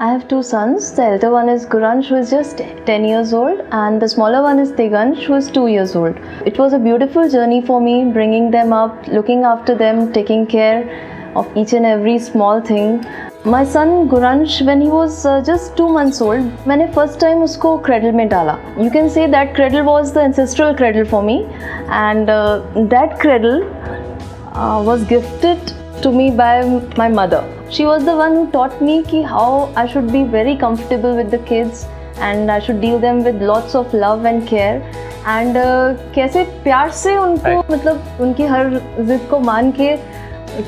I have two sons. The elder one is Guransh, who is just 10 years old, and the smaller one is Digansh, who is 2 years old. It was a beautiful journey for me, bringing them up, looking after them, taking care of each and every small thing. My son Guransh, when he was just 2 months old, मैंने first time उसको cradle में डाला. You can say that cradle was the ancestral cradle for me, and that cradle was gifted to me by my mother. She was the one who taught me कि how I should be very comfortable with the kids and I should deal them with lots of love and care and कैसे प्यार से उनको मतलब उनकी हर जिद को मान के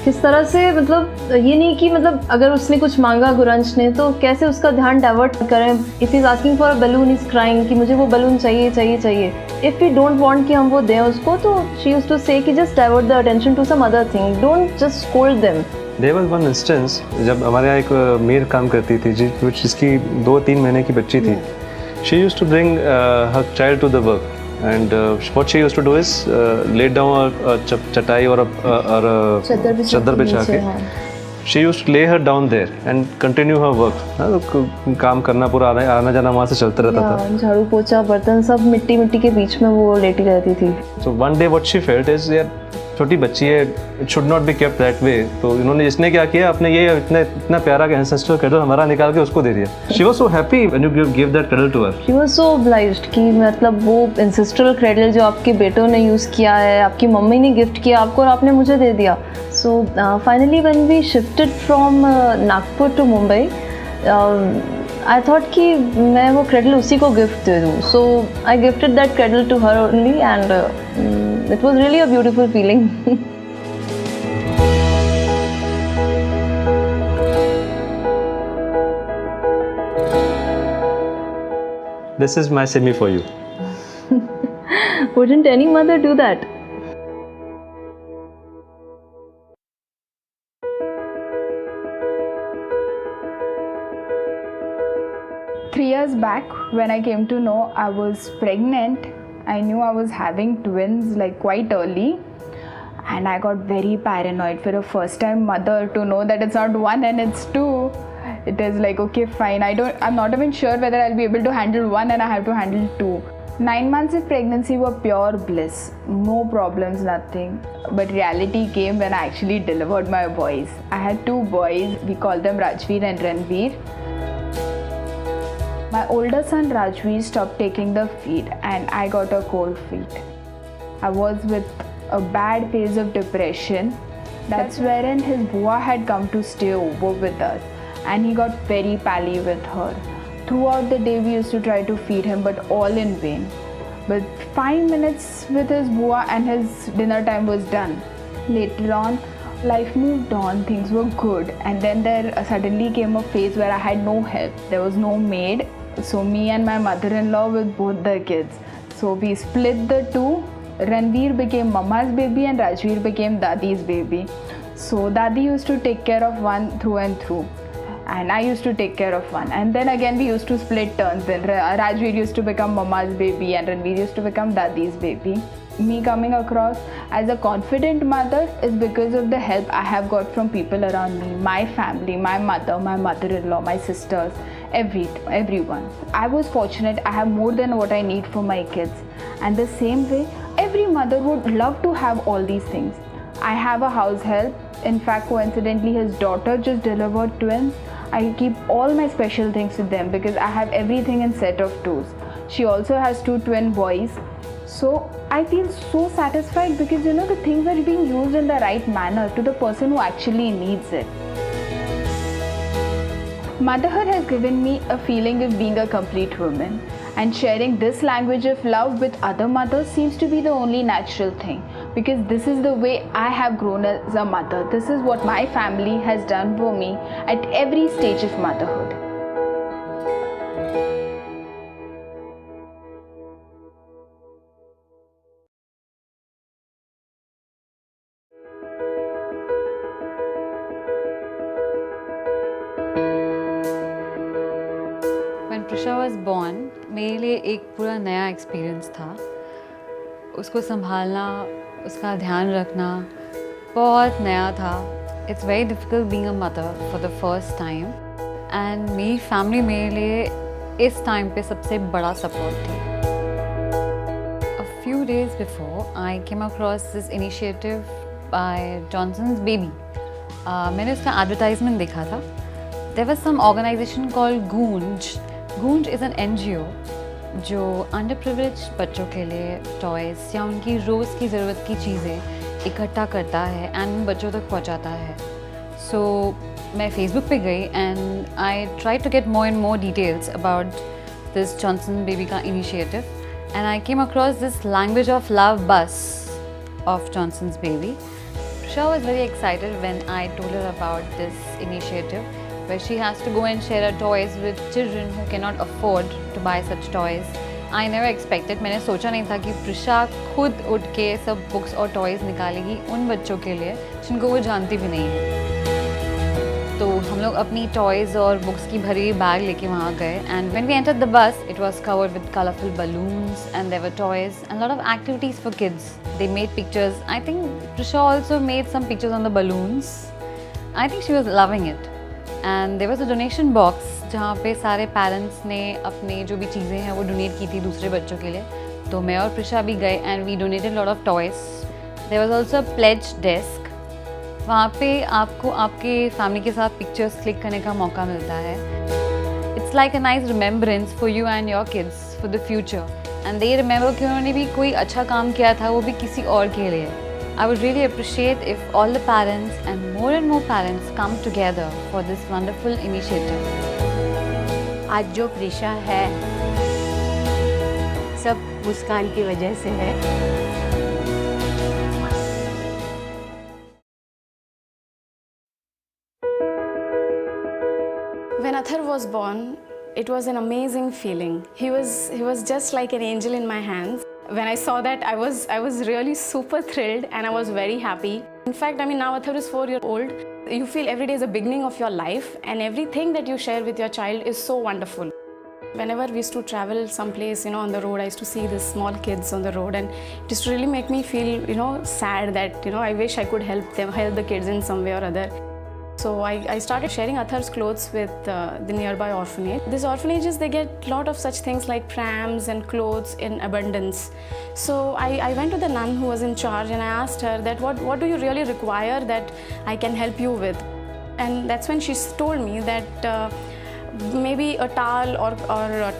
किस तरह से मतलब ये नहीं कि मतलब अगर उसने कुछ मांगा गुरंश ने तो कैसे उसका ध्यान डाइवर्ट करें. If is asking for a balloon is crying कि मुझे वो बलून चाहिए चाहिए चाहिए. इफ़ वी डोंट वांट कि हम वो दें उसको तो शी यूज्ड टू से कि just divert the attention to some other thing, don't just scold them. There was one instance जब हमारे यहाँ एक मेड काम करती थी जिसकी 2-3 महीने की बच्ची थी. She used to bring her child to the work and what she used to do is lay down a chatai or a chadar बिछा के she used to lay her down there and continue her work. तो काम करना पूरा आना जाना वहाँ से चलता रहता था. झाड़ू पोछा बर्तन सब मिट्टी के बीच में वो लेटी रहती थी. So one day what she felt is यार छोटी बच्ची है, it should not be kept that way. तो इन्होंने जिसने क्या किया अपने ये इतना प्यारा एंसेस्ट्रल क्रैडल हमारा निकाल के उसको दे दिया. She was so happy when you give that cradle to her. She was so obliged कि मतलब वो एंसेस्ट्रल क्रैडल जो आपके बेटों ने यूज़ किया है, आपकी मम्मी ने गिफ्ट किया आपको और आपने मुझे दे दिया. So finally when we shifted from Nagpur to Mumbai I thought कि मैं वो क्रैडल उसी को गिफ्ट दे दूँ. So I gifted that cradle to her only and it was really a beautiful feeling. This is my semi for you. Wouldn't any mother do that? Three years back, when I came to know I was pregnant, I knew I was having twins like quite early and I got very paranoid for a first time mother to know that it's not one and it's two. It is like, okay, fine, I'm not even sure whether I'll be able to handle one and I have to handle two. 9 months of pregnancy were pure bliss, no problems, nothing. But reality came when I actually delivered my boys. I had 2 boys, we called them Rajveer and Ranveer. My older son Rajveer stopped taking the feed and I got a cold feet. I was with a bad phase of depression. That's wherein his bua had come to stay over with us and he got very pally with her. Throughout the day we used to try to feed him but all in vain. But 5 minutes with his bua and his dinner time was done. Later on, life moved on, things were good, and then there suddenly came a phase where I had no help. There was no maid, so me and my mother-in-law with both the kids. So we split the two. Ranveer became mama's baby and Rajveer became Dadi's baby. So Dadi used to take care of one through and through and I used to take care of one, and then again we used to split turns. Then Rajveer used to become mama's baby and Ranveer used to become Dadi's baby. Me coming across as a confident mother is because of the help I have got from people around me, my family, my mother, my mother-in-law, my sisters, everyone. I was fortunate. I have more than what I need for my kids, and the same way every mother would love to have all these things. I have a house help. In fact, coincidentally his daughter just delivered twins. I keep all my special things with them because I have everything in set of 2s. She also has 2 twin boys. So I feel so satisfied because the things are being used in the right manner to the person who actually needs it. Motherhood has given me a feeling of being a complete woman, and sharing this language of love with other mothers seems to be the only natural thing because this is the way I have grown as a mother. This is what my family has done for me at every stage of motherhood. When Prisha was born, मेरे लिए एक पूरा नया experience था. उसको संभालना, उसका ध्यान रखना बहुत नया था. It's very difficult being a mother for the first time. And मेरी फैमिली मेरे लिए इस टाइम पे सबसे बड़ा सपोर्ट थी. A few days before, I came across this initiative by Johnson's Baby. मैंने उसका advertisement देखा था. There was some organization called Goonj. Goonj is an NGO जो underprivileged बच्चों के लिए toys या उनकी रोज़ की ज़रूरत की चीज़ें इकट्ठा करता है and उन बच्चों तक पहुंचाता है. So मैं Facebook पे गई and I tried to get more and more details about this Johnson Baby का initiative. And I came across this Language of Love bus of Johnson's Baby. Prisha was very excited when I told her about this initiative where she has to go and share her toys with children who cannot afford to buy such toys. I never expected, मैंने सोचा नहीं था कि प्रिशा खुद उठ के सब books और टॉयज़ निकालेगी उन बच्चों के लिए जिनको वो जानती भी नहीं है. तो हम लोग अपनी टॉयज़ और बुक्स की भरी हुई बैग लेके वहाँ गए and when we entered the bus it was covered with colourful balloons and there were toys and lot of activities for kids. They made pictures. I think Prisha also made some pictures on the balloons. I think she was loving it. And there was a donation box जहाँ पे सारे parents ने अपने जो भी चीज़ें हैं वो डोनेट की थी दूसरे बच्चों के लिए. तो मैं और प्रिशा भी गए and we donated lot of toys. There was also a pledge desk. वहाँ पे आपको आपके फैमिली के साथ पिक्चर्स क्लिक करने का मौका मिलता है. It's like a nice remembrance for you and your kids for the future and they remember कि उन्होंने भी कोई अच्छा काम किया था, वो भी किसी और के लिए. I would really appreciate if all the parents and more parents come together for this wonderful initiative. आज जो प्रिशा है सब मुस्कान की वजह से है. When Athar was born, it was an amazing feeling. He was just like an angel in my hands. When I saw that, I was really super thrilled and I was very happy. In fact, I mean now Athar is 4 years old. You feel every day is a beginning of your life and everything that you share with your child is so wonderful. Whenever we used to travel someplace, on the road, I used to see these small kids on the road and it used to really make me feel, sad that, I wish I could help the kids in some way or other. So I started sharing Athar's clothes with the nearby orphanage. These orphanages, they get a lot of such things like prams and clothes in abundance. So I went to the nun who was in charge and I asked her that what do you really require that I can help you with? And that's when she told me that maybe a towel or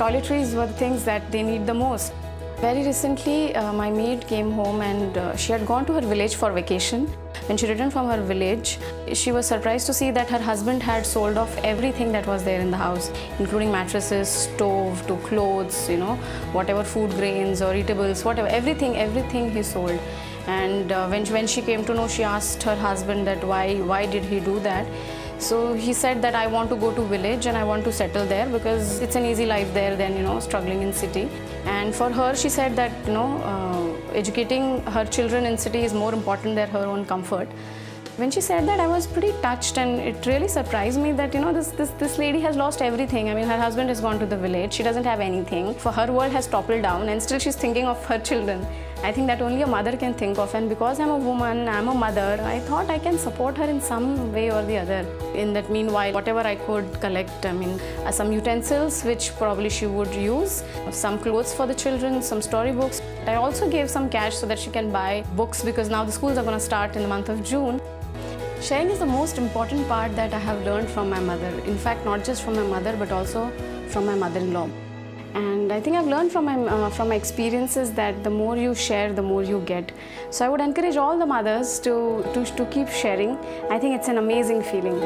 toiletries were the things that they need the most. Very recently, my maid came home and she had gone to her village for vacation. When she returned from her village, she was surprised to see that her husband had sold off everything that was there in the house, including mattresses, stove, to clothes, whatever food grains or eatables, whatever, everything he sold. And when she came to know, she asked her husband that why did he do that. So he said that I want to go to village and I want to settle there because it's an easy life there than struggling in city. And for her, she said that educating her children in city is more important than her own comfort. When she said that, I was pretty touched and it really surprised me that this lady has lost everything. I mean, her husband has gone to the village, she doesn't have anything. For her world has toppled down and still she's thinking of her children. I think that only a mother can think of, and because I'm a woman, I'm a mother, I thought I can support her in some way or the other. In that meanwhile, whatever I could collect, I mean, some utensils which probably she would use, some clothes for the children, some storybooks. I also gave some cash so that she can buy books because now the schools are going to start in the month of June. Sharing is the most important part that I have learned from my mother. In fact, not just from my mother, but also from my mother-in-law. And I think I've learned from my experiences that the more you share, the more you get. So I would encourage all the mothers to keep sharing. I think it's an amazing feeling.